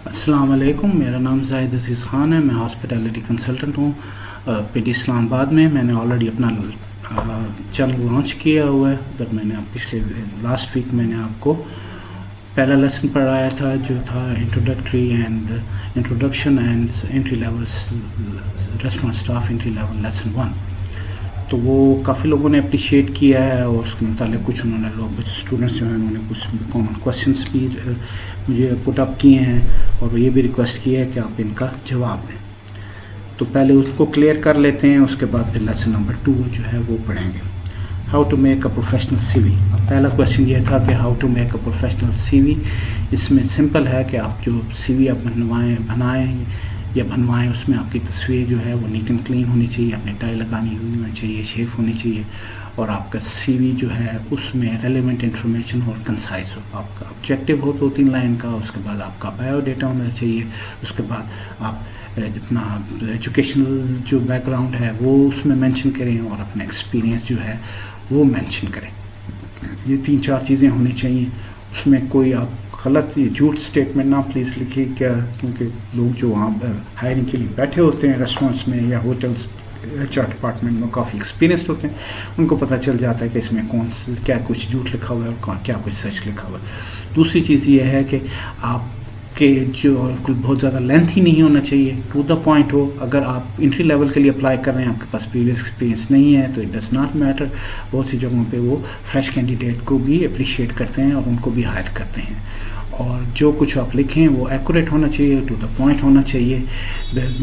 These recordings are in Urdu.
السلام علیکم، میرا نام زاہد عزیز خان ہے. میں ہاسپٹیلٹی کنسلٹنٹ ہوں پی ڈی اسلام آباد میں. میں نے آلریڈی اپنا چینل لانچ کیا ہوا ہے. ادھر میں نے پچھلے لاسٹ ویک میں نے آپ کو پہلا لیسن پڑھایا تھا جو تھا introduction and entry level restaurant staff entry level lesson 1. تو وہ کافی لوگوں نے اپریشیٹ کیا ہے اور اس کے متعلق کچھ انہوں نے لوگ اسٹوڈنٹس جو ہیں انہوں نے کچھ کامن کویشچنس بھی مجھے پٹ اپ کیے ہیں اور یہ بھی ریکویسٹ کی ہے کہ آپ ان کا جواب دیں. تو پہلے اس کو کلیئر کر لیتے ہیں, اس کے بعد پھر لیسن نمبر 2 جو ہے وہ پڑھیں گے. How to make a professional C V. پہلا کویشچن یہ تھا کہ how to make a professional C V. اس میں سمپل ہے کہ آپ جو سی وی آپ بنوائیں اس میں آپ کی تصویر جو ہے وہ نیٹ اینڈ کلین ہونی چاہیے, اپنے ٹائی لگانی ہونی چاہیے, شیف ہونی چاہیے, اور آپ کا سی وی جو ہے اس میں ریلیونٹ انفارمیشن اور کنسائز ہو. آپ کا آبجیکٹیو ہو 2-3 لائن کا, اس کے بعد آپ کا بایو ڈیٹا ہونا چاہیے, اس کے بعد آپ اپنا ایجوکیشنل جو بیک گراؤنڈ ہے وہ اس میں مینشن کریں اور اپنا ایکسپیرینس جو ہے وہ مینشن کریں. یہ 3-4 چیزیں ہونی چاہیے. اس میں کوئی آپ غلط جھوٹ اسٹیٹمنٹ نہ پلیز لکھیے, کیونکہ لوگ جو وہاں ہائرنگ کے لیے بیٹھے ہوتے ہیں ریسٹورینٹس میں یا ہوٹلس ایچ آر ڈپارٹمنٹ میں کافی ایکسپیرینسڈ ہوتے ہیں, ان کو پتہ چل جاتا ہے کہ اس میں کیا کچھ جھوٹ لکھا ہوا ہے اور کیا کچھ سچ لکھا ہوا ہے. دوسری چیز یہ ہے کہ آپ کہ جو بہت زیادہ لینتھی نہیں ہونا چاہیے, ٹو دا پوائنٹ ہو. اگر آپ انٹری لیول کے لیے اپلائی کر رہے ہیں, آپ کے پاس پریویس ایکسپیرینس نہیں ہے تو اٹ ڈز ناٹ میٹر. بہت سی جگہوں پہ وہ فریش کینڈیڈیٹ کو بھی اپریشیٹ کرتے ہیں اور ان کو بھی ہائر کرتے ہیں. اور جو کچھ آپ لکھیں وہ ایکوریٹ ہونا چاہیے, ٹو دا پوائنٹ ہونا چاہیے.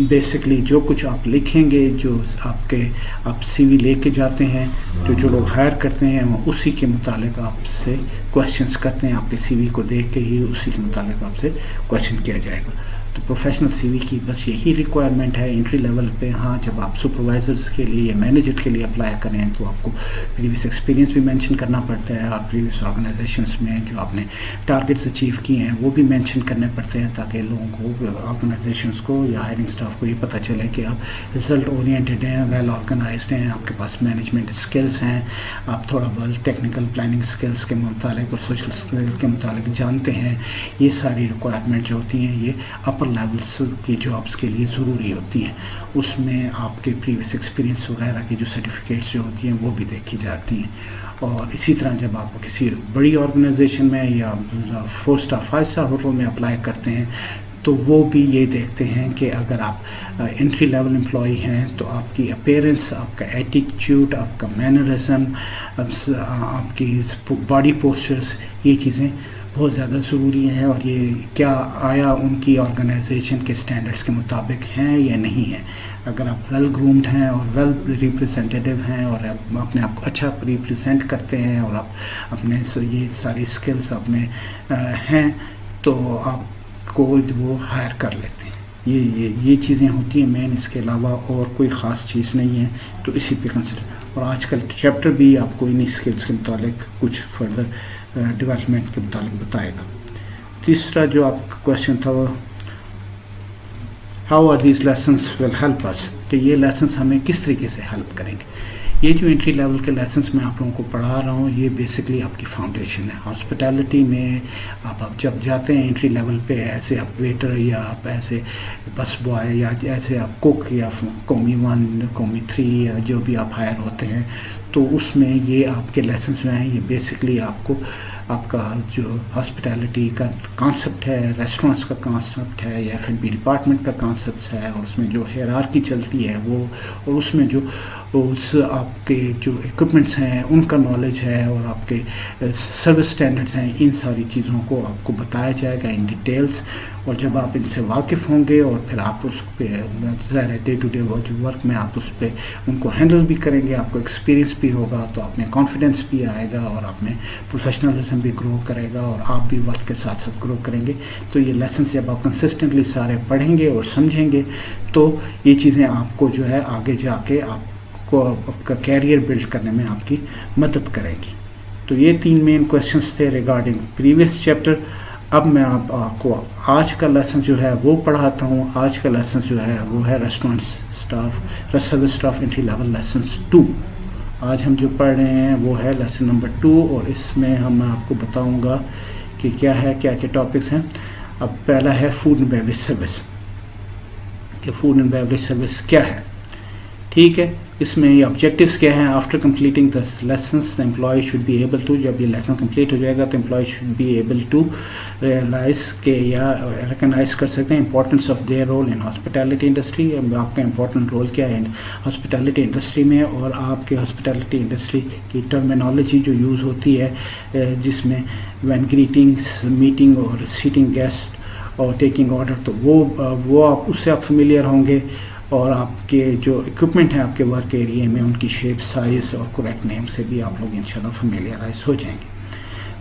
بیسکلی جو کچھ آپ لکھیں گے, جو آپ سی وی لے کے جاتے ہیں, جو لوگ ہائر کرتے ہیں وہ اسی کے متعلق آپ سے کویشچنس کرتے ہیں. آپ کے سی وی کو دیکھ کے ہی اسی کے متعلق آپ سے کویشچن کیا جائے گا. تو پروفیشنل سی وی کی بس یہی ریکوائرمنٹ ہے انٹری لیول پہ. ہاں, جب آپ سپروائزرس کے لیے یا مینیجر کے لیے اپلائی کریں تو آپ کو پریویس ایکسپیرینس بھی مینشن کرنا پڑتا ہے, اور پریویس آرگنائزیشنس میں جو آپ نے ٹارگیٹس اچیو کیے ہیں وہ بھی مینشن کرنے پڑتے ہیں, تاکہ لوگوں کو, آرگنائزیشنس کو یا ہائرنگ اسٹاف کو یہ پتہ چلے کہ آپ رزلٹ اورینٹیڈ ہیں, ویل آرگنائزڈ ہیں, آپ کے پاس مینجمنٹ اسکلس ہیں, آپ تھوڑا بہت ٹیکنیکل پلاننگ اسکلس کے متعلق اور سوشل اسکل کے متعلق جانتے ہیں. یہ ساری ریکوائرمنٹ جو ہوتی ہیں یہ اپر لیولس کی جابس کے لیے ضروری ہوتی ہیں. اس میں آپ کے پریویس ایکسپیرینس وغیرہ کی جو سرٹیفکیٹس جو ہوتی ہیں وہ بھی دیکھی جاتی ہیں. اور اسی طرح جب آپ کسی بڑی آرگنائزیشن میں یا 4 اسٹار 5 اسٹار ہوٹل میں اپلائی کرتے ہیں تو وہ بھی یہ دیکھتے ہیں کہ اگر آپ انٹری لیول امپلائی ہیں تو آپ کی اپیرنس, آپ کا ایٹیٹیوڈ, آپ کا مینرزم, آپ کی باڈی پوسچرس, یہ چیزیں بہت زیادہ ضروری ہیں. اور یہ کیا آیا ان کی آرگنائزیشن کے اسٹینڈرڈس کے مطابق ہیں یا نہیں ہیں. اگر آپ ویل گرومڈ ہیں اور ویل ریپرزینٹیو ہیں اور آپ اپنے آپ کو اچھا ریپرزینٹ کرتے ہیں اور آپ اپنے یہ ساری اسکلس آپ میں ہیں تو آپ کو وہ ہائر کر لیتے ہیں. یہ چیزیں ہوتی ہیں مین, اس کے علاوہ اور کوئی خاص چیز نہیں ہے. تو اسی پہ کنسیڈر, اور آج کل چیپٹر بھی آپ کو انہی اسکلس کے متعلق کچھ فردر ڈیولپمنٹ کے متعلق بتائے گا. تیسرا جو آپ کا کویشچن تھا وہ how are these lessons will help us, کہ یہ لیسنس ہمیں کس طریقے سے ہیلپ کریں گے. یہ جو انٹری لیول کے لیسنس میں آپ لوگوں کو پڑھا رہا ہوں یہ بیسکلی آپ کی فاؤنڈیشن ہے. ہاسپٹیلٹی میں آپ جب جاتے ہیں انٹری لیول پہ, ایسے آپ ویٹر یا آپ ایسے بس بوائے یا ایسے آپ کوک یا قومی 1 قومی 3 یا جو بھی آپ ہائر ہوتے ہیں, تو اس میں یہ آپ کے لیسنس جو ہیں یہ بیسکلی آپ کا جو ہاسپٹیلٹی کا کانسیپٹ ہے, ریسٹورینٹس کا کانسیپٹ ہے یا F&B ڈپارٹمنٹ کا کانسیپٹ ہے, اور اس میں جو ہیرارکی چلتی ہے وہ, اور اس میں جو آپ کے جو اکوپمنٹس ہیں ان کا نالج ہے, اور آپ کے سروس اسٹینڈرڈس ہیں, ان ساری چیزوں کو آپ کو بتایا جائے گا ان ڈیٹیلز. اور جب آپ ان سے واقف ہوں گے اور پھر آپ اس پہ ظاہر ڈے ٹو ڈے ورک میں آپ اس پہ ان کو ہینڈل بھی کریں گے, آپ کو ایکسپیرینس بھی ہوگا, تو آپ میں کانفیڈنس بھی آئے گا اور آپ میں پروفیشنلزم بھی گرو کرے گا, اور آپ بھی وقت کے ساتھ ساتھ گرو کریں گے. تو یہ لیسنس جب آپ کنسسٹنٹلی سارے پڑھیں گے اور سمجھیں گے تو یہ چیزیں آپ کو جو ہے آگے جا کے آپ کو آپ کا کیریئر بلڈ کرنے میں آپ کی مدد کرے گی. تو یہ 3 مین کویشچنس تھے ریگارڈنگ پریویس چیپٹر. اب میں آپ کو آج کا لیسن جو ہے وہ پڑھاتا ہوں. آج کا لیسن جو ہے وہ ہے restaurant staff service staff entry level lessons 2. آج ہم جو پڑھ رہے ہیں وہ ہے لیسن نمبر 2, اور اس میں ہم آپ کو بتاؤں گا کہ کیا ہے, کیا ٹاپکس ہیں. اب پہلا ہے فوڈ اینڈ بیوریج سروس، کہ فوڈ اینڈ بیوریج سروس کیا ہے. ٹھیک ہے، اس میں یہ آبجیکٹیوس کیا ہیں. After completing the lessons the employee should be able to, جب یہ لیسن کمپلیٹ ہو جائے گا تو employee should be able to realise کہ یا ریکگنائز کر سکتے ہیں importance of their role in hospitality industry. آپ کا امپورٹنٹ رول کیا ہے ہاسپٹیلٹی انڈسٹری میں، اور آپ کے ہاسپٹیلٹی انڈسٹری کی ٹرمینالوجی جو یوز ہوتی ہے جس میں وین گریٹنگس، میٹنگ اور سیٹنگ گیسٹ اور ٹیکنگ آرڈر، تو وہ آپ اس سے آپ فیملیئر ہوں گے. اور آپ کے جو اکوپمنٹ ہیں آپ کے ورک ایریے میں، ان کی شیپ، سائز اور کریکٹ نیم سے بھی آپ لوگ انشاءاللہ فیملیئرائز ہو جائیں گے.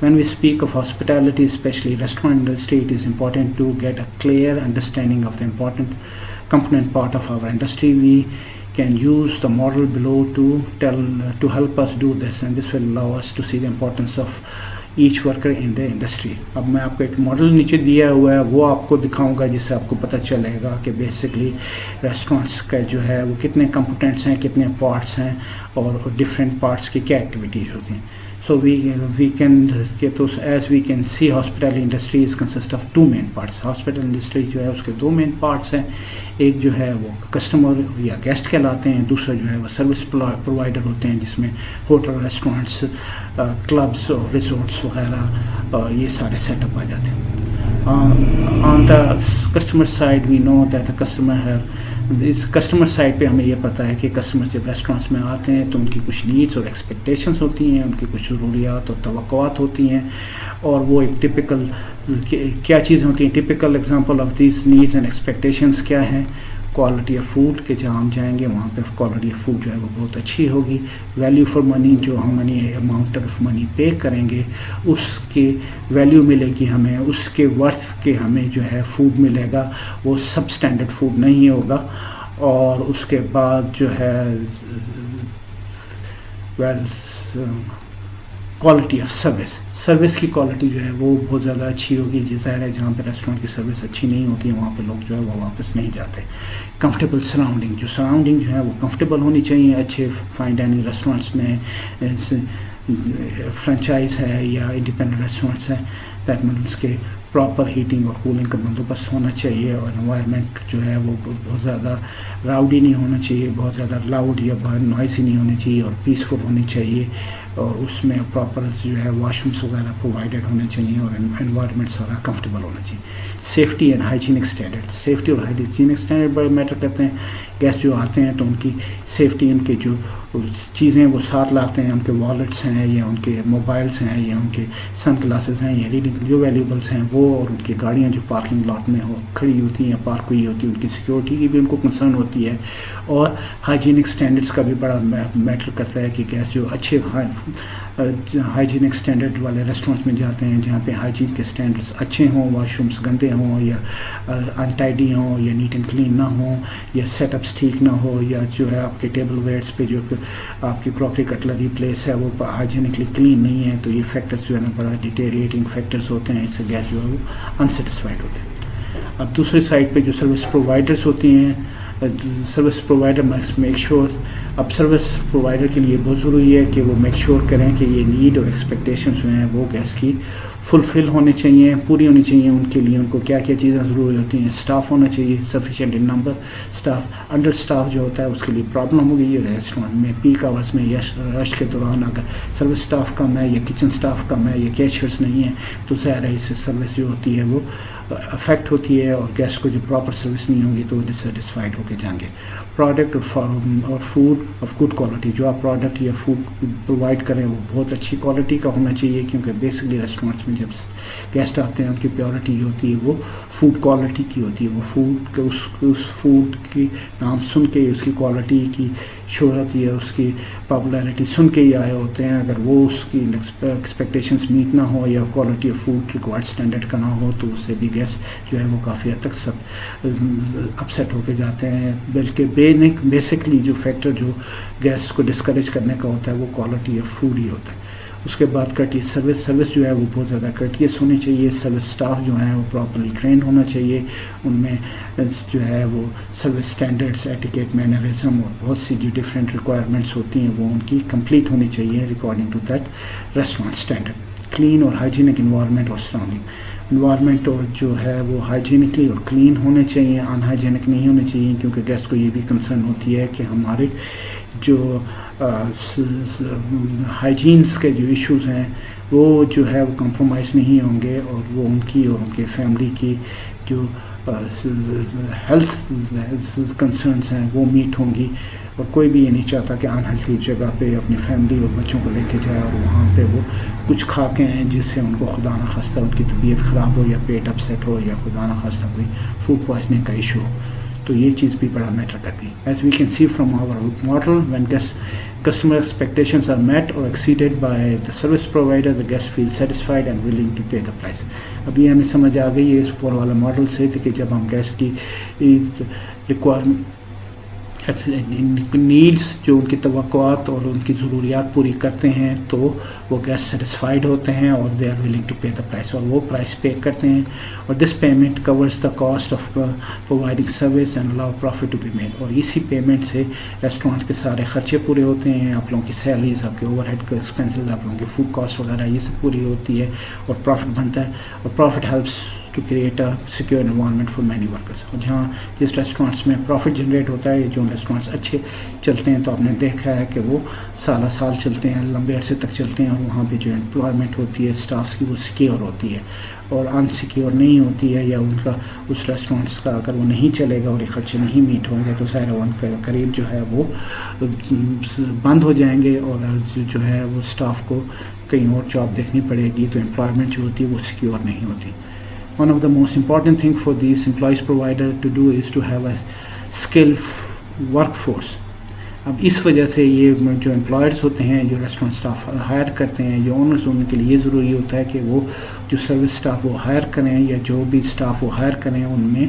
When we speak of hospitality, especially restaurant industry, it is important to get a clear understanding of the important component part of our industry. We can use the model below to help us do this, and this will allow us to see the importance of each worker in the industry. اب میں آپ کو ایک ماڈل نیچے دیا ہوا ہے، وہ آپ کو دکھاؤں گا جس سے آپ کو پتہ چلے گا کہ بیسکلی ریسٹورینٹس کا جو ہے وہ کتنے کمپوننٹس ہیں، کتنے پارٹس ہیں، اور ڈفرینٹ پارٹس کی کیا ایکٹیویٹیز ہوتی ہیں. So we can as we can see, hospitality industry is consist of two main parts. Hospital industry جو ہے اس کے دو مین پارٹس ہیں. ایک جو ہے وہ کسٹمر یا گیسٹ کہلاتے ہیں، دوسرا جو ہے وہ سروس پرووائڈر ہوتے ہیں، جس میں ہوٹل، ریسٹورینٹس، کلبس اور ریزورٹس وغیرہ یہ سارے سیٹ اپ آ جاتے ہیں. On the customer side we know that the customer side پہ ہمیں یہ پتہ ہے کہ کسٹمر جب ریسٹورینٹس میں آتے ہیں تو ان کی کچھ نیڈس اور ایکسپیکٹیشنس ہوتی ہیں، ان کی کچھ ضروریات اور توقعات ہوتی ہیں، اور وہ ایک ٹپیکل کیا چیزیں ہوتی ہیں. Typical example of these needs and expectations کیا ہیں؟ کوالٹی آف فوڈ، کہ جہاں ہم جائیں گے وہاں پہ کوالٹی آف فوڈ جو ہے وہ بہت اچھی ہوگی. ویلیو فار منی، جو ہم اماؤنٹ آف منی پے کریں گے اس کی ویلیو ملے گی ہمیں، اس کے ورتھ کے ہمیں جو ہے فوڈ ملے گا، وہ سب اسٹینڈرڈ فوڈ نہیں ہوگا. اور اس کے بعد جو ہے کوالٹی آف سروس کی کوالٹی جو ہے وہ بہت زیادہ اچھی ہوگی. جی ظاہر ہے جہاں پہ ریسٹورینٹ کی سروس اچھی نہیں ہوتی ہے وہاں پہ لوگ جو ہے وہ واپس نہیں جاتے. کمفرٹیبل سراؤنڈنگ، جو سراؤنڈنگ جو ہے وہ کمفرٹیبل ہونی چاہیے. اچھے فائن ڈائننگ ریسٹورینٹس میں، فرینچائز ہے یا انڈیپینڈنٹ ریسٹورینٹس ہیں، دیٹ مینس کے پراپر ہیٹنگ اور کولنگ کا بندوبست ہونا چاہیے. اور انوائرمنٹ جو ہے وہ بہت زیادہ راؤڈی نہیں ہونا چاہیے، بہت زیادہ لاؤڈ یا بہت نوائزی نہیں ہونی چاہیے، اور پیسفل ہونی چاہیے. اور اس میں پراپر جو ہے واش رومس وغیرہ پرووائڈیڈ ہونے چاہیے، اور انوائرمنٹ سارا کمفرٹیبل ہونا چاہیے. Safety and hygienic standard, safety اور ہائیجینک اسٹینڈرڈ بڑے میٹر کرتے ہیں. گیسٹ جو آتے ہیں تو ان کی سیفٹی، ان کے جو چیزیں وہ ساتھ لاتے ہیں، ان کے والیٹس ہیں یا ان کے موبائلس ہیں یا ان کے سن گلاسز ہیں یا ریڈنگ جو ویلیوبلس ہیں وہ، اور ان کی گاڑیاں جو پارکنگ لاٹ میں کھڑی ہوتی ہیں یا پارک ہوئی ہوتی ہیں، ان کی سیکورٹی کی بھی ان کو کنسرن ہوتی ہے. اور ہائیجینک اسٹینڈرڈس کا بھی بڑا میٹر کرتا ہے کہ گیسٹ جو اچھے ہائیجینک اسٹینڈرڈ والے ریسٹورینٹس میں جاتے ہیں جہاں پہ ہائیجین کے اسٹینڈرڈس اچھے ہوں، واش رومس گندے ہوں یا انٹائڈی ہوں یا نیٹ اینڈ کلین نہ ہوں، یا سیٹ اپس ٹھیک نہ ہو، یا جو ہے آپ کے ٹیبل ویئرس پہ جو آپ کی کراکری کٹلری پلیس ہے وہ ہائیجینکلی کلین نہیں ہے، تو یہ فیکٹرز جو ہے نا بڑا ڈیٹیریٹنگ فیکٹرز ہوتے ہیں. اس سے گیس جو ہے وہ انسیٹسفائڈ ہوتے ہیں. اب دوسری سائڈ پہ جو سروس پرووائڈرس ہوتی ہیں، سروس پرووائڈر میک شور، اب سروس پرووائڈر کے لیے بہت ضروری ہے کہ وہ میک شور کریں کہ یہ نیڈ اور ایکسپیکٹیشنز جو ہیں وہ گیس کی فلفل ہونے چاہیے، پوری ہونی چاہیے. ان کے لیے ان کو کیا کیا چیزیں ضروری ہوتی ہیں؟ اسٹاف ہونا چاہیے sufficient in number. Staff under staff جو ہوتا ہے اس کے لیے پرابلم ہوگی. یہ ریسٹورینٹ میں پیک آورس میں یا رش کے دوران اگر سروس اسٹاف کم ہے یا کچن اسٹاف کم ہے یا کیشیئرس نہیں ہیں تو ظاہر ہے اس سے سروس جو ہوتی ہے وہ افیکٹ ہوتی ہے، اور گیسٹ کو جو پراپر سروس نہیں ہوگی تو وہ ڈسسیٹسفائڈ ہو کے جائیں گے. پروڈکٹ اور فوڈ آف گڈ کوالٹی، جو آپ پروڈکٹ یا فوڈ پرووائڈ کریں وہ بہت اچھی کوالٹی کا ہونا چاہیے، کیونکہ بیسکلی ریسٹورینٹس میں جب گیسٹ آتے ہیں ان کی پیورٹی جو ہوتی ہے وہ فوڈ کوالٹی کی ہوتی ہے. وہ فوڈ کے اس فوڈ کی نام سن کے اس کی کوالٹی کی شہرت یا اس کی پاپولیرٹی سن کے ہی آئے ہوتے ہیں. اگر وہ اس کی ایکسپیکٹیشنس میٹ نہ ہو یا quality of food required standard کا نہ ہو تو اس سے بھی گیسٹ جو ہے وہ کافی حد تک سب اپسیٹ ہو کے جاتے ہیں. بلکہ بیسکلی جو فیکٹر جو گیسٹ کو ڈسکریج کرنے کا ہوتا ہے وہ کوالٹی آف فوڈ ہی ہوتا ہے. اس کے بعد کرٹیس سروس جو ہے وہ بہت زیادہ کرٹیس ہونی چاہیے. سروس اسٹاف جو ہیں وہ پراپرلی ٹرینڈ ہونا چاہیے. ان میں جو ہے وہ سروس اسٹینڈرڈس، ایٹیکیٹ، مینرزم اور بہت سی جو ڈفرینٹ ریکوائرمنٹس ہوتی ہیں وہ ان کی کمپلیٹ ہونی چاہیے according to that restaurant standard. Clean اور ہائیجینک انوائرمنٹ اور سراؤنڈنگ. انوائرمنٹ اور جو ہے وہ ہائیجینکلی اور کلین ہونے چاہیے، ان ہائیجینک نہیں ہونے چاہیے، کیونکہ گیسٹ کو یہ بھی کنسرن ہوتی ہے کہ ہمارے جو ہائیجینس کے جو ایشوز ہیں وہ جو ہے وہ کمپرومائز نہیں ہوں گے، اور وہ ان کی اور ان کے فیملی کی جو ہیلتھ کنسرنس ہیں وہ میٹ ہوں گی. اور کوئی بھی یہ نہیں چاہتا کہ انہیلتھی جگہ پہ اپنی فیملی اور بچوں کو لے کے جائے اور وہاں پہ وہ کچھ کھا کے ہیں جس سے ان کو خدا نخواستہ ان کی طبیعت خراب ہو یا پیٹ اپسیٹ ہو یا خدا نخواستہ کوئی فوڈ پوائزننگ کا ایشو ہو. تو یہ چیز بھی بڑا میٹر کرتی ہے. As we can see from our model, when customer expectations are met or exceeded by the service provider, the guest feels satisfied and willing to pay the price. ابھی ہمیں سمجھ آ گئی ہے اس پورا والا ماڈل سے کہ جب ہم گیسٹ کی ریکوائرمنٹ نیڈس جو ان کی توقعات اور ان کی ضروریات پوری کرتے ہیں تو وہ گیسٹ سیٹسفائیڈ ہوتے ہیں اور they are willing to pay the price, اور وہ پرائس پے کرتے ہیں. اور this payment covers the cost of providing service and allow profit to be made. اور اسی پیمنٹ سے ریسٹورینٹ کے سارے خرچے پورے ہوتے ہیں، آپ لوگوں کی سیلریز، آپ کے اوور ہیڈ کے ایکسپینسز، آپ لوگوں کی فوڈ کاسٹ وغیرہ یہ سب پوری ہوتی ہے اور پروفٹ بنتا ہے. اور profit helps to create a secure environment for many workers. اور جہاں جس ریسٹورینٹس میں پروفٹ جنریٹ ہوتا ہے، جو ریسٹورینٹس اچھے چلتے ہیں تو آپ نے دیکھا ہے کہ وہ سالہ سال چلتے ہیں، لمبے عرصے تک چلتے ہیں، اور وہاں پہ جو امپلائمنٹ ہوتی ہے اسٹافس کی وہ سیکیور ہوتی ہے اور انسیکیور نہیں ہوتی ہے، یا ان کا اس ریسٹورینٹس کا اگر وہ نہیں چلے گا اور یہ خرچے نہیں میٹ ہوں گے تو ظاہر ان کے قریب جو ہے وہ بند ہو جائیں گے اور جو ہے وہ اسٹاف کو کہیں اور جاب دیکھنی پڑے گی، تو امپلائمنٹ جو ہوتی ہے وہ سیکیور نہیں ہوتی. One of the most important thing for these employees provider to do is to have a skilled workforce. اب اس وجہ سے یہ جو امپلائرز ہوتے ہیں، جو ریسٹورینٹ اسٹاف ہائر کرتے ہیں، جو اونرز ہونے کے لیے یہ ضروری ہوتا ہے کہ وہ جو سروس اسٹاف وہ ہائر کریں یا جو بھی اسٹاف وہ ہائر کریں ان میں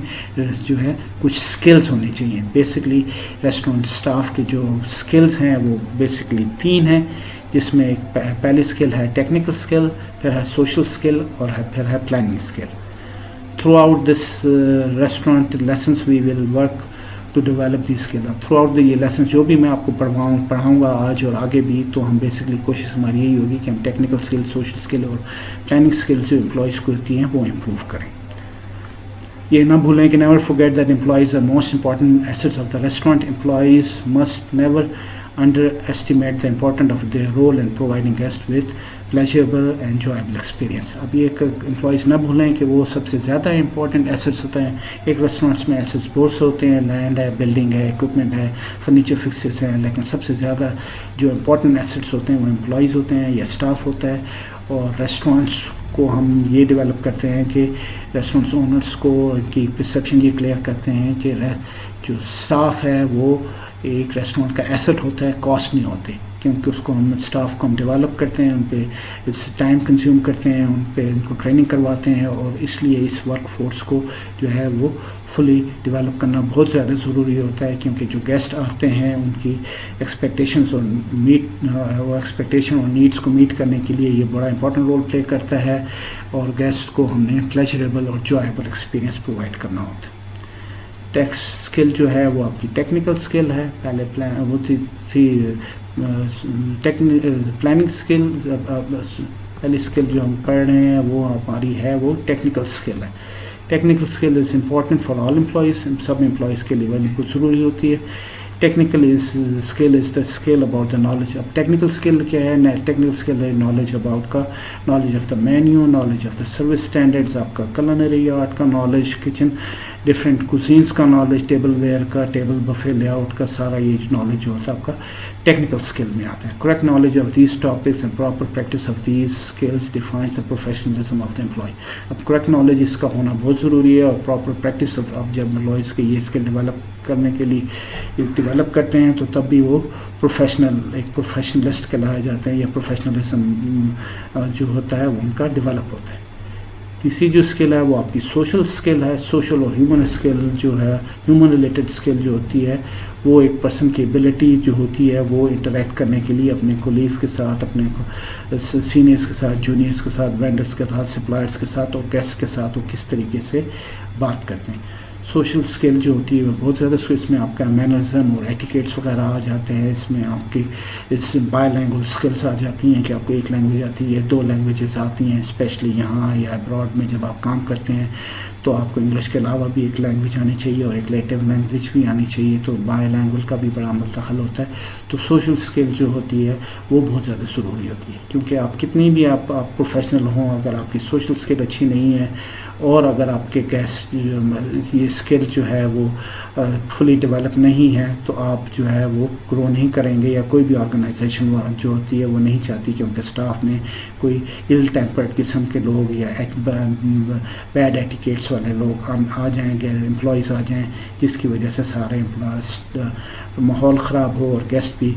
جو ہے کچھ اسکلز ہونی چاہیے. بیسکلی ریسٹورینٹ اسٹاف کے جو اسکلز ہیں وہ بیسکلی 3 ہیں، جس میں ایک پہلی اسکل ہے ٹیکنیکل اسکل، پھر ہے سوشل اسکل اور پھر ہے planning skill. Throughout this restaurant lessons we will work to develop these skills. اب تھرو آؤٹ یہ لیسنس جو بھی میں آپ کو پڑھاؤں گا آج اور آگے بھی، تو ہم بیسکلی کوشش ہماری یہی ہوگی کہ ہم ٹیکنیکل اسکل، سوشل اسکل اور پلاننگ اسکل جو امپلائیز کو ہوتی ہیں وہ امپروو کریں. یہ نہ بھولیں کہ never forget that employees are most important assets of the restaurant. Employees must never underestimate the importance of their role in providing guests with pleasurable and enjoyable experience. اب یہ ایک امپلائیز نہ بھولیں کہ وہ سب سے زیادہ امپورٹنٹ ایسٹس ہوتے ہیں. ایک ریسٹورینٹس میں ایسٹس بہت سے ہوتے ہیں، لینڈ ہے، بلڈنگ ہے، اکوپمنٹ ہے، فرنیچر فکسچرس ہیں، لیکن سب سے زیادہ جو امپورٹنٹ ایسٹس ہوتے ہیں وہ امپلائیز ہوتے ہیں یا اسٹاف ہوتا ہے. اور ریسٹورینٹس کو ہم یہ ڈیولپ کرتے ہیں کہ ریسٹورینٹس اونرس کو ان کی پرسیپشن یہ کلیئر کرتے ہیں کہ جو اسٹاف ہے وہ ایک ریسٹورینٹ کا ایسٹ ہوتا ہے، کاسٹ نہیں ہوتے، کیونکہ اس کو ہم اسٹاف کو ہم ڈیولپ کرتے ہیں، ان پہ ٹائم کنزیوم کرتے ہیں، ان کو ٹریننگ کرواتے ہیں. اور اس لیے اس ورک فورس کو جو ہے وہ فلی ڈیولپ کرنا بہت زیادہ ضروری ہوتا ہے، کیونکہ جو گیسٹ آتے ہیں ان کی ایکسپیکٹیشنز اور ایکسپیکٹیشن اور نیڈس کو میٹ کرنے کے لیے یہ بڑا امپورٹنٹ رول پلے کرتا ہے. اور گیسٹ کو ہم نے پلیجریبل اور جوائبل ایکسپیرینس پرووائڈ کرنا ہوتا ہے. ٹیکس اسکل جو ہے وہ آپ کی ٹیکنیکل اسکل ہے، پہلے وہ تھی پلاننگ اسکل. پہلی اسکل جو ہم پڑھ رہے ہیں وہ ہماری ہے وہ ٹیکنیکل اسکل ہے. Technical skill is important for all employees, sub employees کے لیے بہت ضروری ہوتی ہے. Technical skill is the skill about the knowledge. اب ٹیکنیکل اسکل کیا ہے؟ ٹیکنیکل اسکل ہے نالج اباؤٹ کا، knowledge of the menu, knowledge of the service standards, آپ کا کلنری آرٹ کا نالج، کچن ڈفرینٹ کوزینس کا نالج، ٹیبل ویئر کا، ٹیبل بفے لے آؤٹ کا، سارا یہ نالج جو ہے آپ کا ٹیکنیکل اسکل میں آتا ہے. Correct knowledge of these topics and proper practice of these skills defines the professionalism of the employee. اب کریکٹ نالج اس کا ہونا بہت ضروری ہے، اور پراپر پریکٹس اب جب امپلائیز کے یہ اسکل ڈیولپ کرنے کے لیے ڈیولپ کرتے ہیں تو تب بھی وہ ایک پروفیشنلسٹ کہلایا جاتے ہیں، یا پروفیشنلزم جو ہوتا ہے وہ ان کا ڈیولپ ہوتا ہے. تیسری جو اسکل ہے وہ آپ کی سوشل اسکل ہے. سوشل اور ہیومن اسکل جو ہے، ہیومن ریلیٹڈ اسکل جو ہوتی ہے وہ ایک پرسن کی ایبلٹی جو ہوتی ہے وہ انٹریکٹ کرنے کے لیے اپنے کولیگز کے ساتھ، اپنے سینئرس کے ساتھ، جونیئرس کے ساتھ، وینڈرس کے ساتھ، سپلائرس کے ساتھ اور گیسٹ کے ساتھ وہ کس طریقے سے بات کرتے ہیں. سوشل اسکل جو ہوتی ہے وہ بہت زیادہ اس میں آپ کا مینرزم اور ایٹیکیٹس وغیرہ آ جاتے ہیں. اس میں آپ کی اس بائی لینگویج اسکلس آ جاتی ہیں کہ آپ کو ایک لینگویج آتی ہے, 2 لینگویجز آتی ہیں. اسپیشلی یہاں یا ابراڈ میں جب آپ کام کرتے ہیں تو آپ کو انگلش کے علاوہ بھی ایک لینگویج آنی چاہیے اور ایک لیٹو لینگویج بھی آنی چاہیے. تو بائی لینگویج کا بھی بڑا عمل دخل ہوتا ہے. تو سوشل اسکل جو ہوتی ہے وہ بہت زیادہ ضروری ہوتی ہے, کیونکہ آپ کتنی بھی آپ پروفیشنل ہوں, اگر آپ کی سوشل اسکل اچھی نہیں ہے اور اگر آپ کے گیسٹ یہ اسکل جو ہے وہ فلی ڈیولپ نہیں ہے تو آپ جو ہے وہ گرو نہیں کریں گے. یا کوئی بھی آرگنائزیشن جو ہوتی ہے وہ نہیں چاہتی کہ ان کے اسٹاف میں کوئی ال ٹیمپرڈ قسم کے لوگ یا بیڈ ایٹیکیٹس والے لوگ آ جائیں گے, امپلائیز آ جائیں, جس کی وجہ سے سارے ماحول خراب ہو اور گیسٹ بھی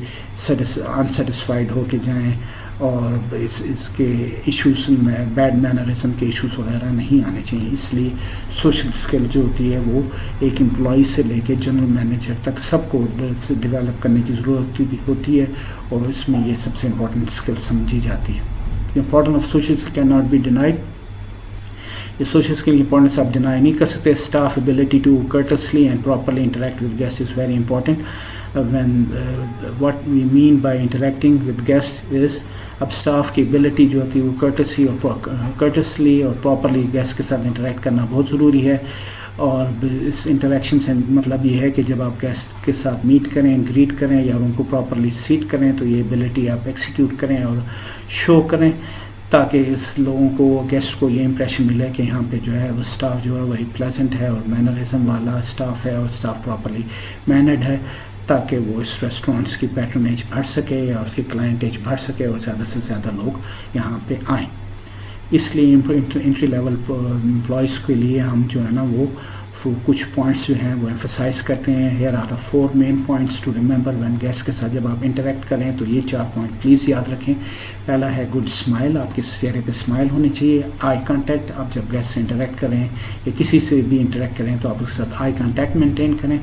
انسیٹسفائیڈ ہو کے جائیں اور اس کے ایشوز میں بیڈ مینرزم کے ایشوز وغیرہ نہیں آنے چاہیے. اس لیے سوشل اسکل جو ہوتی ہے وہ ایک امپلائی سے لے کے جنرل مینیجر تک سب کو ڈیولپ کرنے کی ضرورت ہوتی ہے, اور اس میں یہ سب سے امپورٹنٹ اسکل سمجھی جاتی ہے. Importance of social skill can not be denied. یہ سوشل اسکل کی امپورٹنس آپ ڈینائی نہیں کر سکتے. Staff ability to courteously and properly interact with guests is very important. What we mean by interacting with guests is اب اسٹاف کی ابیلٹی جو ہوتی ہے وہ courteously اور پراپرلی گیسٹ کے ساتھ انٹریکٹ کرنا بہت ضروری ہے. اور اس انٹریکشن سے مطلب یہ ہے کہ جب آپ گیسٹ کے ساتھ میٹ کریں, گریٹ کریں یا ان کو پراپرلی سیٹ کریں تو یہ ابیلٹی آپ ایکسیکیوٹ کریں اور شو کریں, تاکہ اس لوگوں کو گیسٹ کو یہ امپریشن ملے کہ یہاں پہ جو ہے وہ اسٹاف جو ہے وہی پلیزنٹ ہے اور مینرزم والا اسٹاف ہے اور اسٹاف پراپرلی مینرڈ ہے, تاکہ وہ اس ریسٹورینٹس کی پیٹرنیج بڑھ سکے اور اس کی کلائنٹیج بڑھ سکے اور زیادہ سے زیادہ لوگ یہاں پہ آئیں. اس لیے انٹری لیول امپلائیز کے لیے ہم جو ہے نا وہ کچھ پوائنٹس جو ہیں وہ ایمفسائز کرتے ہیں. Here are the 4 main points to remember when guest کے ساتھ جب آپ انٹریکٹ کریں تو یہ 4 پوائنٹ پلیز یاد رکھیں. پہلا ہے گڈ اسمائل, آپ کے چہرے پہ اسمائل ہونی چاہیے. آئی کانٹیکٹ, آپ جب گیسٹ سے انٹریکٹ کریں یا کسی سے بھی انٹریکٹ کریں تو آپ اس کے ساتھ آئی کانٹیکٹ مینٹین کریں.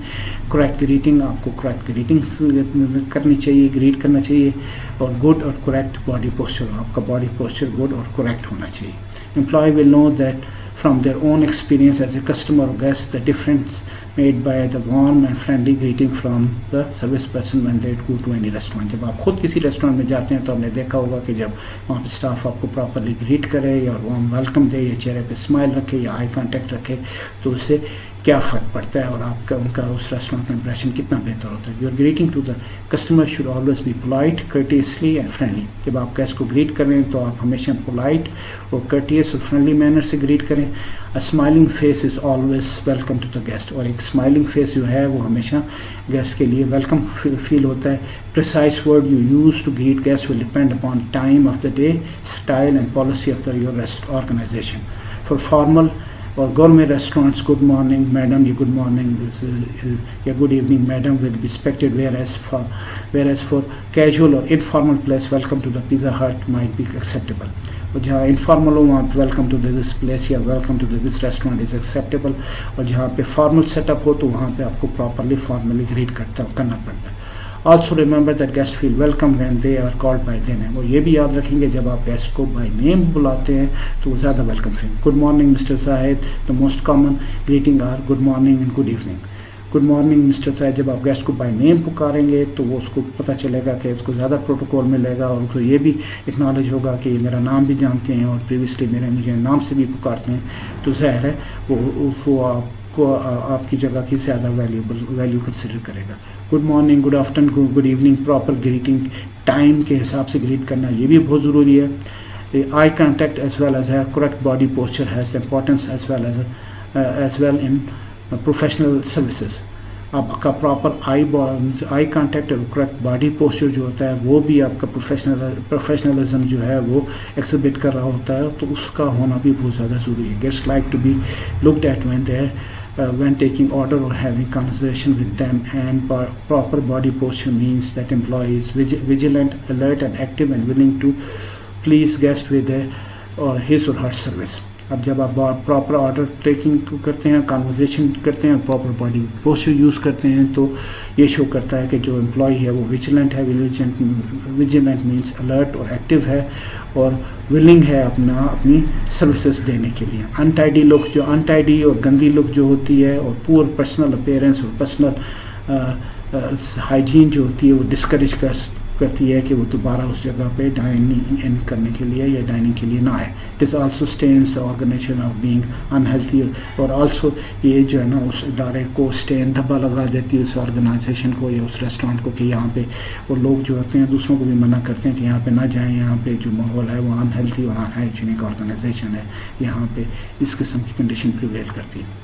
کریکٹ گریٹنگ, آپ کو کریکٹ گریٹنگ کرنی چاہیے, گریٹ کرنا چاہیے. اور گڈ اور کریکٹ باڈی پوسچر, آپ کا باڈی پوسچر گڈ اور کریکٹ ہونا چاہیے. Employee will know that from their own experience as a customer or guest the difference made by the warm and friendly greeting from the service person when they go to any restaurant. جب آپ خود کسی ریسٹورینٹ میں جاتے ہیں تو آپ نے دیکھا ہوگا کہ جب وہاں پہ اسٹاف آپ کو پراپرلی گریٹ کرے یا وارم ویلکم دے یا چہرے پہ اسمائل رکھے یا آئی کانٹیکٹ رکھے تو اس سے کیا فرق پڑتا ہے اور آپ کا ان کا اس ریسٹورینٹ کا امپریشن کتنا بہتر ہوتا ہے. Your greeting to the customer should always be polite, courteously and friendly. جب آپ گیسٹ کو گریٹ کریں تو آپ ہمیشہ پولائٹ اور کورٹیس اور فرینڈلی مینر سے گریٹ کریں. Smiling face is always welcome to the guest, اور ایک اسمائلنگ فیس جو ہے وہ ہمیشہ گیسٹ کے لیے ویلکم فیل ہوتا ہے. Precise word you use to greet guest will depend upon time of the day, style and policy of the your organisation. For formal اور government restaurants good morning madam یا گڈ مارننگ یا good evening madam will be expected, whereas for casual اور informal place welcome to the Pizza Hut might be acceptable. اور جہاں انفارمل ہو وہاں ویلکم ٹو دس پلیس یا welcome to this restaurant is acceptable, اور جہاں پہ فارمل سیٹ اپ ہو تو وہاں پہ آپ کو پراپرلی فارملی گریٹ کرنا پڑتا ہے. Also remember that guest feel welcome when they are called by their name, اور یہ بھی یاد رکھیں گے جب آپ گیسٹ کو بائی نیم بلاتے ہیں تو وہ زیادہ welcome feel. Good morning mister Zahid, the most common greeting are good morning and good evening. Good morning mister Zahid, جب آپ گیسٹ کو بائی نیم پکاریں گے تو وہ اس کو پتہ چلے گا کہ اس کو زیادہ پروٹوکول ملے گا, اور اس کو یہ بھی اکنالج ہوگا کہ یہ میرا نام بھی جانتے ہیں اور پریویسلی مجھے نام سے بھی پکارتے ہیں, تو ظاہر ہے وہ آپ کو آپ کی جگہ کی زیادہ ویلیو کنسیڈر کرے گا. Good morning, good afternoon, good evening, proper greeting time کے حساب سے گریٹ کرنا یہ بھی بہت ضروری ہے. Eye contact as well as a correct body posture has importance as well in professional services. آپ کا پراپر آئی کانٹیکٹ اور کریکٹ باڈی پوسچر جو ہوتا ہے وہ بھی آپ کا پروفیشنلزم جو ہے وہ ایکزبٹ کر رہا ہوتا ہے, تو اس کا ہونا بھی بہت زیادہ ضروری ہے. Guest like to be looked at when taking order or having conversation with them, and proper body posture means that employee is vigilant, alert and active and willing to please guest with or his or her service. اب جب آپ پراپر آرڈر ٹیکنگ کرتے ہیں، کانورزیشن کرتے ہیں، پراپر باڈی پوسچر یوز کرتے ہیں، تو یہ شو کرتا ہے کہ جو امپلائی ہے وہ ویجیلنٹ ہے. ویجیلنٹ مینس الرٹ اور ایکٹیو ہے اور ولنگ ہے اپنی سروسز دینے کے لیے. انٹائڈی لک، جو انٹائڈی اور گندی لک جو ہوتی ہے، اور پور پرسنل اپیئرنس اور پرسنل ہائیجین جو ہوتی ہے، وہ ڈسکریج کرتی ہے کہ وہ دوبارہ اس جگہ پہ ڈائننگ کرنے کے لیے یا ڈائننگ کے لیے نہ آئے. It is also instance organisation of being unhealthy, اور آلسو یہ جو ہے نا اس ادارے کو اسٹین دھبا لگا دیتی ہے اس آرگنائزیشن کو یا اس ریسٹورینٹ کو کہ یہاں پہ وہ لوگ جو ہوتے ہیں دوسروں کو بھی منع کرتے ہیں کہ یہاں پہ نہ جائیں، یہاں پہ جو ماحول ہے وہ انہیلتھی اور انہائیجینک آرگنائزیشن ہے، یہاں پہ اس قسم کی کنڈیشن پریویل کرتی ہے.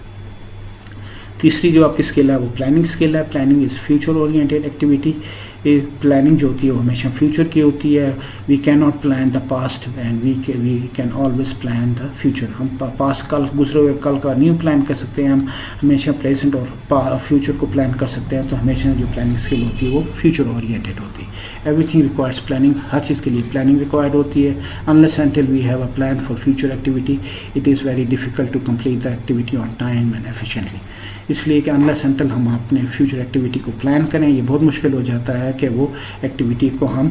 تیسری جو آپ کی اسکل ہے وہ پلاننگ اسکل ہے. Planning is future oriented activity. Planning جو ہوتی ہے وہ ہمیشہ فیوچر کی ہوتی ہے. We can not plan the past and we can always plan the future. ہم پاسٹ کل گزرے ہوئے کل کا نیو پلان کر سکتے ہیں، ہم ہمیشہ پریزنٹ اور فیوچر کو پلان کر سکتے ہیں. تو ہمیشہ جو پلاننگ اسکل ہوتی ہے وہ فیوچر اورینٹیڈ ہوتی ہے. Everything requires planning. ہر چیز کے لیے پلاننگ ریکوائرڈ ہوتی ہے. Unless until we have a plan for future activity it is very difficult to complete the activity on time and efficiently. اس لیے کہ انلیس انٹل ہم اپنے فیوچر ایکٹیویٹی کو پلان کریں، یہ بہت مشکل ہو جاتا ہے کہ وہ ایکٹیویٹی کو ہم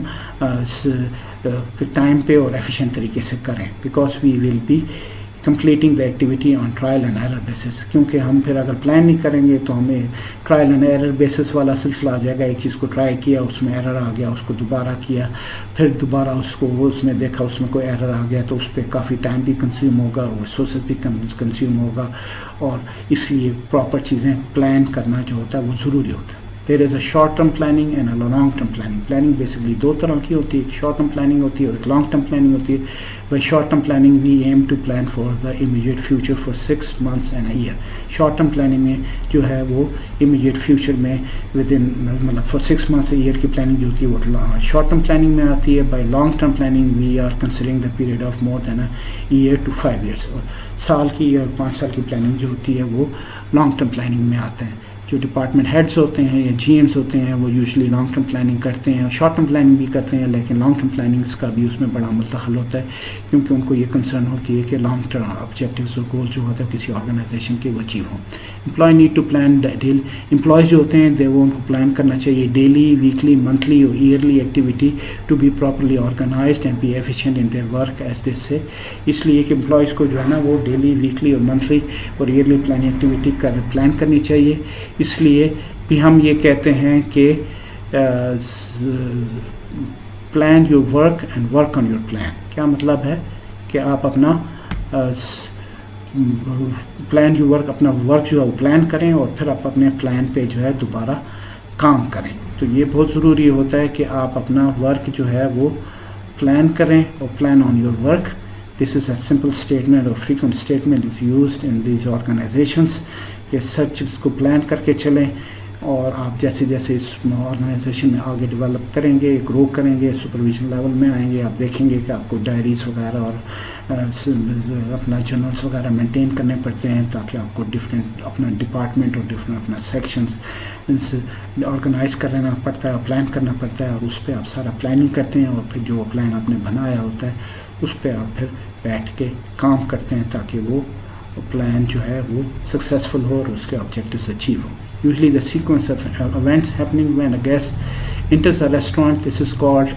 ٹائم پہ اور ایفیشینٹ طریقے سے کریں. Because we will be completing the activity on trial and error basis. کیونکہ ہم پھر اگر پلان نہیں کریں گے تو ہمیں ٹرائل اینڈ ایرر بیسس والا سلسلہ آ جائے گا. ایک چیز کو ٹرائی کیا، اس میں ایرر آ گیا، اس کو دوبارہ کیا، پھر دوبارہ اس میں دیکھا اس میں کوئی ایرر آ گیا، تو اس پہ کافی ٹائم بھی کنزیوم ہوگا اور ریسورسز بھی کنزیوم ہوگا. اور اس لیے پراپر چیزیں پلان کرنا جو ہوتا ہے وہ ضروری ہوتا ہے. There is a short term planning and a long term planning. Planning basically دو طرح کی ہوتی ہے، ایک شارٹ ٹرم پلاننگ ہوتی ہے اور ایک لانگ ٹرم پلاننگ ہوتی ہے. By short term planning we aim to plan for the immediate future for 6 months and a year. Short term planning میں جو ہے وہ امیڈیٹ فیوچر میں ود ان مطلب فار 6 months اے ایئر کی پلاننگ جو ہوتی ہے وہ شارٹ ٹرم پلاننگ میں آتی ہے. By long term planning we are considering the period of more than a year to 5 years. اور سال کی یا 5 سال کی پلاننگ جو ہوتی ہے وہ لانگ ٹرم پلاننگ میں آتے ہیں. جو ڈپارٹمنٹ ہیڈز ہوتے ہیں یا جی ایمز ہوتے ہیں وہ یوزلی لانگ ٹرم پلاننگ کرتے ہیں، شارٹ ٹرم پلاننگ بھی کرتے ہیں، لیکن لانگ ٹرم پلاننگس کا بھی اس میں بڑا عمل دخل ہوتا ہے، کیونکہ ان کو یہ کنسرن ہوتی ہے کہ لانگ ٹرم آبجیکٹیوز اور گول جو ہوتا ہے کسی آرگنائزیشن کے وہ اچیو ہوں. Employee need to plan daily. Employees جو ہوتے ہیں وہ ان کو پلان کرنا چاہیے ڈیلی، ویکلی، منتھلی اور yearly activity to be properly organised and be efficient in their work as this say. اس لیے کہ امپلائیز کو جو ہے نا وہ ڈیلی، ویکلی اور منتھلی اور ایئرلی پلاننگ ایکٹیویٹی پلان کرنی چاہیے. اس لیے بھی ہم یہ کہتے ہیں کہ plan your work and work on your plan. کیا مطلب ہے کہ آپ اپنا پلان یور ورک، اپنا ورک جو ہے وہ پلان کریں اور پھر آپ اپنے پلان پہ جو ہے دوبارہ کام کریں. تو یہ بہت ضروری ہوتا ہے کہ آپ اپنا ورک جو ہے وہ پلان کریں اور plan on your work. This is a simple statement or frequent statement is used in these organizations کہ سچ اس کو پلان کر کے چلیں، اور آپ جیسے جیسے اس آرگنائزیشن میں آگے ڈیولپ کریں گے، گرو کریں گے، سپرویژن لیول میں آئیں گے، آپ دیکھیں گے کہ آپ کو ڈائریز وغیرہ اور اپنا جرنلس وغیرہ مینٹین کرنے پڑتے ہیں تاکہ آپ کو ڈفرینٹ اپنا ڈپارٹمنٹ اور ڈفرینٹ اپنا سیکشنز آرگنائز کرنا پڑتا ہے، پلان کرنا پڑتا ہے، اور اس پہ آپ سارا پلاننگ کرتے ہیں، اور پھر جو پلان آپ نے بنایا ہوتا ہے اس پہ آپ پھر بیٹھ کے کام کرتے ہیں تاکہ وہ پلان جو ہے وہ سکسیزفل ہو اور اس کے آبجیکٹیوز اچیو ہوں. Usually the sequence of events happening when a guest enters a restaurant, this is called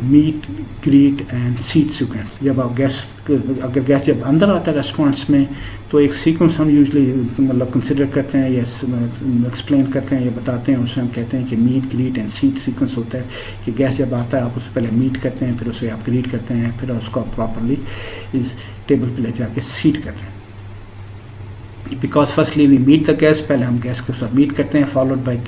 meet, greet and seat sequence. جب آپ اگر گیسٹ جب اندر آتا ہے ریسٹورینٹس میں تو ایک سیکوینس ہم یوزلی مطلب کنسیڈر کرتے ہیں یا ایکسپلین کرتے ہیں یا بتاتے ہیں. اس سے ہم کہتے ہیں کہ meet, greet and seat sequence ہوتا ہے کہ گیسٹ جب آتا ہے آپ اس سے پہلے میٹ کرتے ہیں، پھر اسے آپ گریٹ کرتے ہیں، پھر اس کو آپ پراپرلی اس ٹیبل پہ لے جا کے سیٹ کرتے ہیں. Because firstly we meet the guest, پہلے ہم گیسٹ کو سب میٹ کرتے ہیں، فالوڈ بائی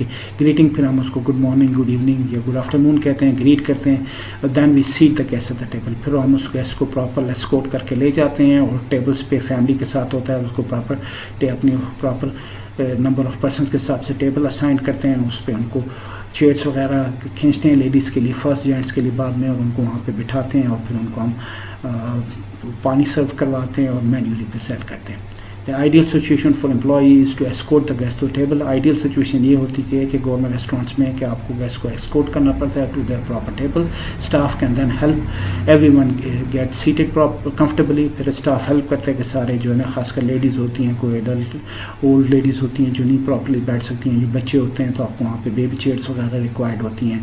گریٹنگ، پھر ہم اس کو گڈ مارننگ، گڈ ایوننگ یا گڈ آفٹر نون کہتے ہیں، گریٹ کرتے ہیں. Then we seat the guest at the table, پھر ہم اس گیسٹ کو پراپر اسکورٹ کر کے لے جاتے ہیں، اور ٹیبلس پہ فیملی کے ساتھ ہوتا ہے، اس کو اپنی پراپر نمبر آف پرسنس کے حساب سے ٹیبل اسائن کرتے ہیں. اس پہ ان کو چیئرس وغیرہ کھینچتے ہیں لیڈیز کے لیے فرسٹ، جینٹس کے لیے بعد میں، اور ان کو وہاں پہ بٹھاتے ہیں، اور پھر ان کو ہم پانی سرو کرواتے ہیں اور مینیو ریپرزینٹ کرتے ہیں. The ideal situation for employees to escort the guest to table. Ideal situation یہ ہوتی ہے کہ گورنمنٹ ریسٹورینٹس میں کہ آپ کو گیسٹ کو escort کرنا پڑتا ہے to their proper table. Staff can then help everyone get seated comfortably. پھر اسٹاف ہیلپ کرتے ہیں کہ سارے جو ہے نا خاص کر لیڈیز ہوتی ہیں, کوئی ایڈلٹ اولڈ لیڈیز ہوتی ہیں جو نہیں پراپرلی بیٹھ سکتی ہیں, جو بچے ہوتے ہیں تو آپ کو وہاں پہ بیبی چیئرس وغیرہ ریکوائرڈ ہوتی ہیں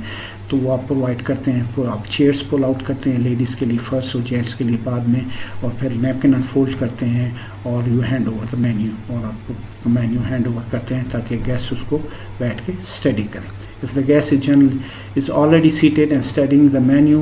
تو وہ آپ پرووائڈ کرتے ہیں. آپ چیئرس پل آؤٹ کرتے ہیں لیڈیز کے لیے فرسٹ اور جینٹس کے لیے بعد میں, اور پھر نیپکن انفولڈ کرتے ہیں اور you hand over the menu, اور آپ کو مینیو ہینڈ اوور کرتے ہیں تاکہ گیسٹ اس کو بیٹھ کے اسٹڈی کریں. If the guest is already seated and studying the menu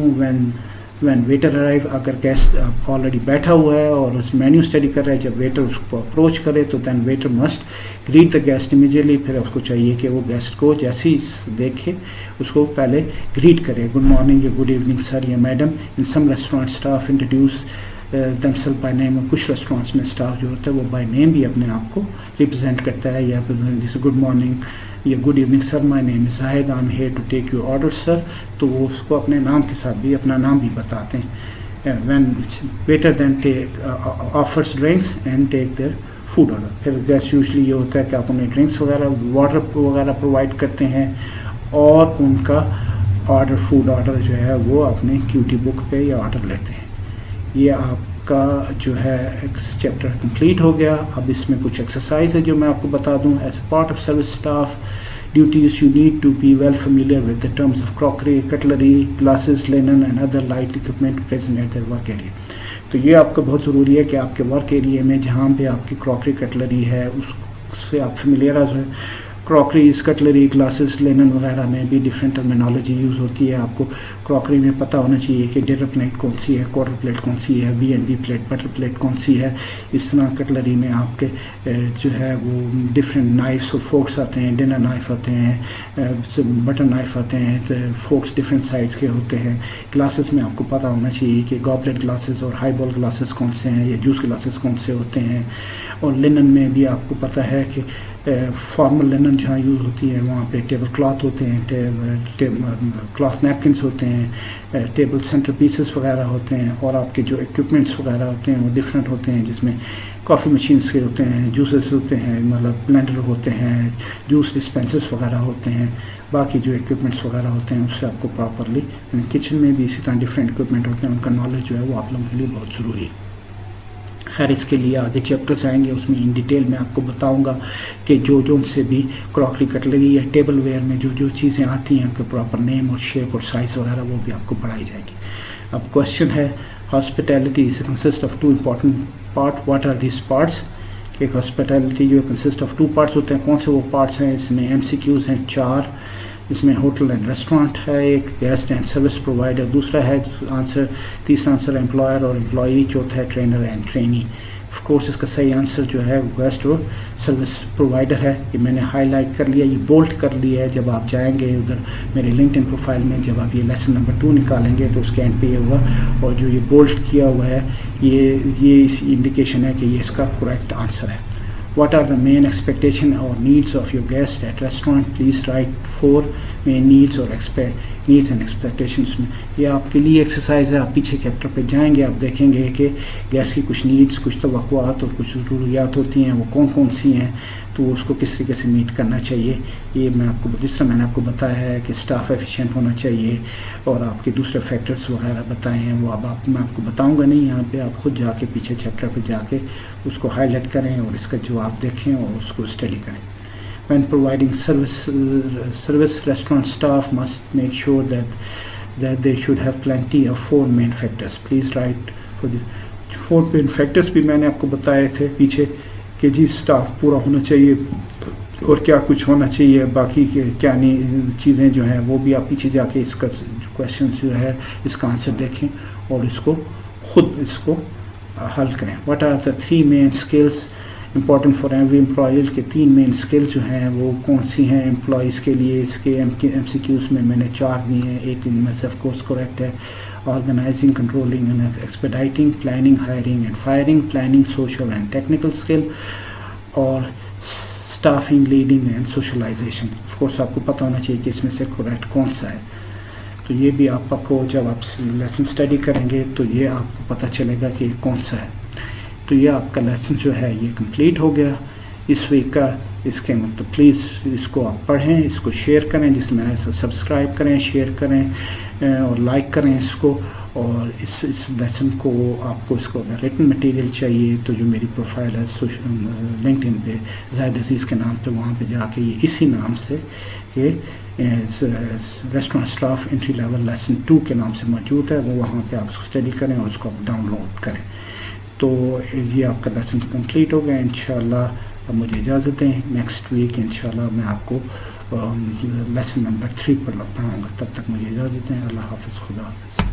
when waiter arrive, اگر گیسٹ آلریڈی بیٹھا ہوا ہے اور اس مینیو اسٹڈی کر رہا ہے, جب ویٹر اس کو اپروچ کرے تو then waiter must greet the guest immediately. پھر اس کو چاہیے کہ وہ گیسٹ کو جیسے ہی دیکھے اس کو پہلے گریٹ کرے, گڈ مارننگ یا گڈ ایوننگ سر یا madam. In some restaurant staff introduce themselves by name. اور کچھ ریسٹورینٹس میں اسٹاف جو ہوتا ہے وہ بائی نیم بھی اپنے آپ کو ریپرزینٹ کرتا ہے, یا جیسے گڈ مارننگ یا good evening sir, my name is Zahid, I am here to take your order sir. تو وہ اس کو اپنے نام کے ساتھ بھی اپنا نام بھی بتاتے ہیں. When waiter then take offers drinks and take their food order. پھر گیسٹ یوزلی یہ ہوتا ہے کہ آپ انہیں ڈرنکس وغیرہ واٹر وغیرہ پرووائڈ کرتے ہیں اور ان کا آرڈر فوڈ آرڈر جو ہے وہ اپنے QT بک پہ یا آرڈر لیتے ہیں. یہ آپ کا جو ہے چیپٹر کمپلیٹ ہو گیا. اب اس میں کچھ ایکسرسائز ہے جو میں آپ کو بتا دوں. As a part of service staff duties you need to be well familiar with the terms of crockery, cutlery, glasses, linen and other light equipment present at their work area. تو یہ آپ کو بہت ضروری ہے کہ آپ کے ورک ایریا میں جہاں پہ آپ کی کراکری کٹلری ہے اس سے آپ فیملیئرائز ہیں. کراکریز, کٹلری, گلاسز, لینن وغیرہ میں بھی ڈفرینٹ ٹرمینالوجی یوز ہوتی ہے. آپ کو کراکری میں پتہ ہونا چاہیے کہ ڈنر پلیٹ کون سی ہے, کوارٹر پلیٹ کون سی ہے, B&B پلیٹ, بٹر پلیٹ کون سی ہے. اس طرح کٹلری میں آپ کے جو ہے وہ ڈفرینٹ نائفس اور فورکس آتے ہیں, ڈنر نائف آتے ہیں, بٹر نائف آتے ہیں, فورکس ڈفرینٹ سائز کے ہوتے ہیں. گلاسز میں آپ کو پتہ ہونا چاہیے کہ گابلٹ گلاسز اور ہائی بال گلاسز کون سے ہیں, یا جوس گلاسز کون سے ہوتے ہیں. اور لینن میں بھی آپ کو پتہ ہے کہ فارمل لینن جہاں یوز ہوتی ہے وہاں پہ ٹیبل کلاتھ ہوتے ہیں, کلاتھ نیپکنس ہوتے ہیں, ٹیبل سینٹر پیسز وغیرہ ہوتے ہیں. اور آپ کے جو ایکوپمنٹس وغیرہ ہوتے ہیں وہ ڈفرینٹ ہوتے ہیں, جس میں کافی مشینس کے ہوتے ہیں, جوسز ہوتے ہیں, مطلب بلینڈر ہوتے ہیں, جوس ڈسپینسرز وغیرہ ہوتے ہیں. باقی جو ایکوپمنٹس وغیرہ ہوتے ہیں اس سے آپ کو پراپرلی, کچن میں بھی اسی طرح ڈفرینٹ ایکوپمنٹ ہوتے ہیں, ان کا نالج جو ہے وہ آپ لوگوں کے لیے بہت ضروری ہے. خیر اس کے لیے آگے چیپٹرز آئیں گے, اس میں ان ڈیٹیل میں آپ کو بتاؤں گا کہ جو ان سے بھی کراکری کٹلری یا ٹیبل ویئر میں جو چیزیں آتی ہیں ان کے پراپر نیم اور شیپ اور سائز وغیرہ وہ بھی آپ کو پڑھائی جائے گی. اب کوشچن ہے, hospitality is consist of 2 important part, what are these parts. کہ ہاسپٹیلٹی جو کنسسٹ آف 2 پارٹس ہوتے ہیں, کون سے وہ پارٹس ہیں. اس میں MCQs ہیں 4. اس میں ہوٹل اینڈ ریسٹورانٹ ہے ایک, گیسٹ اینڈ سروس پرووائڈر دوسرا ہے آنسر, تیسرا آنسر امپلائر اور امپلائی, چوتھا ہے trainer and trainee. Of course اس کا صحیح آنسر جو ہے گیسٹ اور سروس پرووائڈر ہے. یہ میں نے ہائی لائٹ کر لیا, یہ بولٹ کر لیا ہے. جب آپ جائیں گے ادھر میرے LinkedIn پروفائل میں, جب آپ یہ لیسن نمبر 2 نکالیں گے تو اس کے اینڈ پہ یہ ہوگا, اور جو یہ بولٹ کیا ہوا ہے یہ اس انڈیکیشن ہے کہ یہ اس کا کریکٹ آنسر ہے. What are the main expectation or needs of your guest at restaurant? Please write 4 main needs or needs and expectations. میں یہ آپ کے لیے ایکسرسائز ہے. آپ پیچھے چیپٹر پہ جائیں گے, آپ دیکھیں گے کہ گیسٹ کی کچھ نیڈس, کچھ توقعات اور کچھ ضروریات ہوتی ہیں, وہ کون سی ہیں, تو وہ اس کو کس طریقے سے میٹ کرنا چاہیے. یہ میں آپ کو جس طرح میں نے آپ کو بتایا ہے کہ اسٹاف ایفیشینٹ ہونا چاہیے, اور آپ کے دوسرے فیکٹرز وغیرہ بتائے ہیں, وہ میں آپ کو بتاؤں گا نہیں یہاں پہ. آپ خود جا کے پیچھے چیپٹر پہ جا کے اس کو ہائی لائٹ کریں اور اس کا جواب دیکھیں اور اس کو اسٹڈی کریں. When providing service restaurant staff must make sure that they should have plenty of 4 main factors. Please write for the 4 main factors بھی میں نے آپ کو بتائے تھے پیچھے کہ جی اسٹاف پورا ہونا چاہیے اور کیا کچھ ہونا چاہیے, باقی کیا نہیں چیزیں جو ہیں وہ بھی آپ پیچھے جا کے اس کا کویشچن جو ہے اس کا آنسر دیکھیں اور اس کو خود اس کو حل کریں. What are the 3 main skills important for every employee کے 3 مین اسکل جو ہیں وہ کون سی ہیں امپلائیز کے لیے. اس کے MCQs میں نے 4 دیے ہیں. ایک ان میں سے آف کورس کریکٹ ہے, organising, controlling and expediting, planning, hiring and firing, planning, social and technical skill, اور staffing, leading and socialisation. Of course آپ کو پتہ ہونا چاہیے کہ اس میں سے کریکٹ کون سا ہے. تو یہ بھی آپ کو جب آپ لیسن اسٹڈی کریں گے تو یہ آپ کو پتہ چلے گا کہ کون سا ہے. تو یہ آپ کا لیسن جو ہے یہ کمپلیٹ ہو گیا اس ویک کا. اس کے مطلب پلیز اس کو آپ پڑھیں, اس کو شیئر کریں, جس میں سبسکرائب کریں, شیئر کریں اور لائک کریں اس کو. اور اس لیسن کو آپ کو اس کو اگر ریٹن مٹیریل چاہیے تو جو میری پروفائل ہے لنکڈ ان پہ زاہد عزیز کے نام پہ, وہاں پہ جا کے یہ اسی نام سے کہ restaurant staff entry level lesson 2 کے نام سے موجود ہے, وہ وہاں پہ آپ اس کو اسٹڈی کریں اور اس کو آپ ڈاؤن لوڈ کریں. تو یہ آپ کا لیسن کمپلیٹ ہو گیا. انشاءاللہ اب مجھے اجازت دیں, نیکسٹ ویک انشاءاللہ میں آپ کو لیسن نمبر 3 پر پڑھاؤں گا. تب تک مجھے اجازت دیں. اللہ حافظ, خدا حافظ.